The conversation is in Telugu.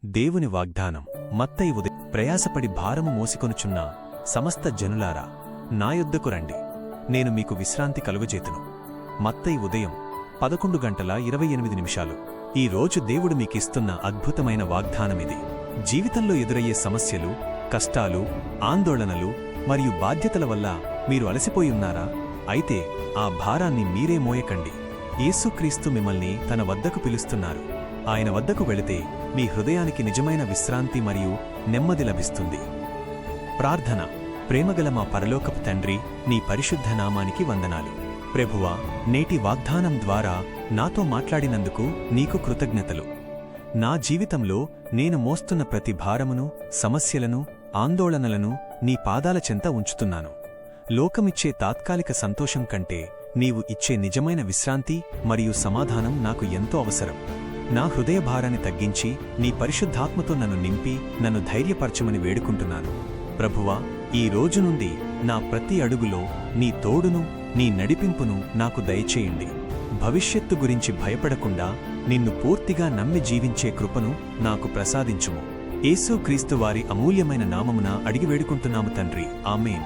దేవుని వాగ్దానం. మత్తయి ఉదయం. ప్రయాసపడి భారము మోసికొనుచున్న సమస్త జనులారా, నా యొద్దకు రండి, నేను మీకు విశ్రాంతి కలుగజేతును. మత్తయి ఉదయం 11:28. ఈ రోజు దేవుడు మీకిస్తున్న అద్భుతమైన వాగ్దానమిది. జీవితంలో ఎదురయ్యే సమస్యలు, కష్టాలు, ఆందోళనలు మరియు బాధ్యతల వల్ల మీరు అలసిపోయి ఉన్నారా? అయితే ఆ భారాన్ని మీరే మోయకండి. యేసుక్రీస్తు మిమ్మల్ని తన వద్దకు పిలుస్తున్నారు. ఆయన వద్దకు వెళితే మీ హృదయానికి నిజమైన విశ్రాంతి మరియు నెమ్మది లభిస్తుంది. ప్రార్థన. ప్రేమగల మా పరలోకపు తండ్రి, నీ పరిశుద్ధ నామానికి వందనాలు. ప్రభువా, నేటి వాగ్దానం ద్వారా నాతో మాట్లాడినందుకు నీకు కృతజ్ఞతలు. నా జీవితంలో నేను మోస్తున్న ప్రతి భారమును, సమస్యలను, ఆందోళనలను నీ పాదాల చెంత ఉంచుతున్నాను. లోకమిచ్చే తాత్కాలిక సంతోషం కంటే నీవు ఇచ్చే నిజమైన విశ్రాంతి మరియు సమాధానం నాకు ఎంతో అవసరం. నా హృదయ భారాన్ని తగ్గించి నీ పరిశుద్ధాత్మతో నన్ను నింపి నన్ను ధైర్యపరచమని వేడుకుంటున్నాను. ప్రభువా, ఈ రోజు నుండి నా ప్రతి అడుగులో నీ తోడును, నీ నడిపింపును నాకు దయచేయండి. భవిష్యత్తు గురించి భయపడకుండా నిన్ను పూర్తిగా నమ్మి జీవించే కృపను నాకు ప్రసాదించుము. యేసుక్రీస్తు వారి అమూల్యమైన నామమున అడిగి వేడుకుంటున్నాము తండ్రి. ఆమేన్.